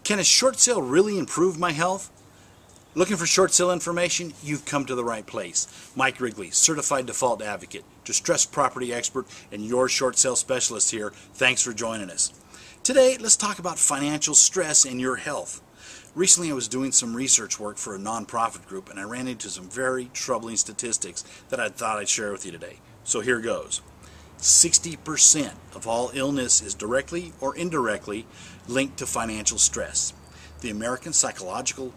Can a short sale really improve my health? Looking for short sale information? You've come to the right place. Mike Wrigley, certified default advocate, distressed property expert, and your short sale specialist here. Thanks for joining us. Today, let's talk about financial stress and your health. Recently, I was doing some research work for a nonprofit group, and I ran into some very troubling statistics that I thought I'd share with you today. So here goes. 60% of all illness is directly or indirectly linked to financial stress. The American Psychological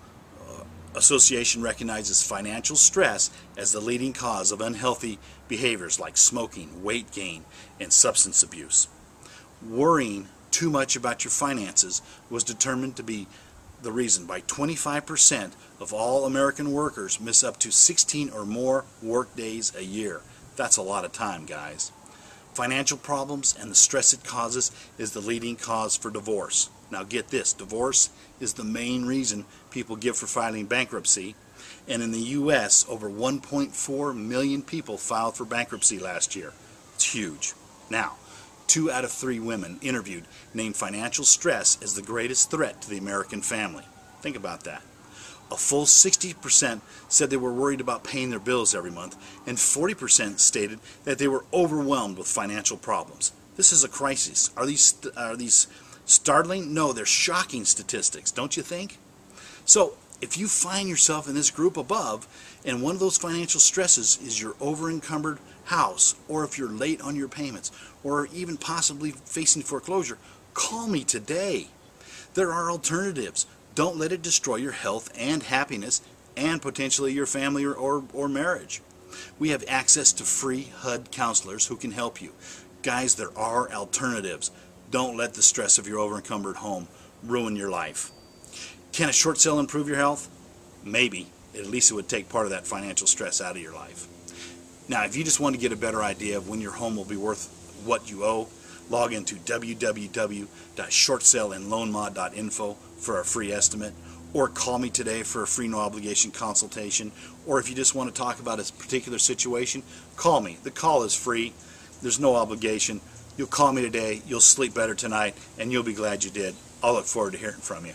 Association recognizes financial stress as the leading cause of unhealthy behaviors like smoking, weight gain, and substance abuse. Worrying too much about your finances was determined to be the reason by 25% of all American workers miss up to 16 or more work days a year. That's a lot of time, guys. Financial problems and the stress it causes is the leading cause for divorce. Now get this, divorce is the main reason people give for filing bankruptcy, and in the U.S. over 1.4 million people filed for bankruptcy last year. It's huge. Now, 2 out of 3 women interviewed named financial stress as the greatest threat to the American family. Think about that. A full 60% said they were worried about paying their bills every month, and 40% stated that they were overwhelmed with financial problems. This is a crisis. Are these startling? No, they're shocking statistics, don't you think? So, if you find yourself in this group above, and one of those financial stresses is your over-encumbered house, or if you're late on your payments, or even possibly facing foreclosure, call me today. There are alternatives. Don't let it destroy your health and happiness and potentially your family or marriage. We have access to free HUD counselors who can help you. Guys, there are alternatives. Don't let the stress of your over-encumbered home ruin your life. Can a short sale improve your health? Maybe. At least it would take part of that financial stress out of your life. Now, if you just want to get a better idea of when your home will be worth what you owe, log into www.shortsaleandloanmod.info for a free estimate, or call me today for a free no obligation consultation, or if you just want to talk about a particular situation, call me. The call is free. There's no obligation. You'll call me today, you'll sleep better tonight, and you'll be glad you did. I'll look forward to hearing from you.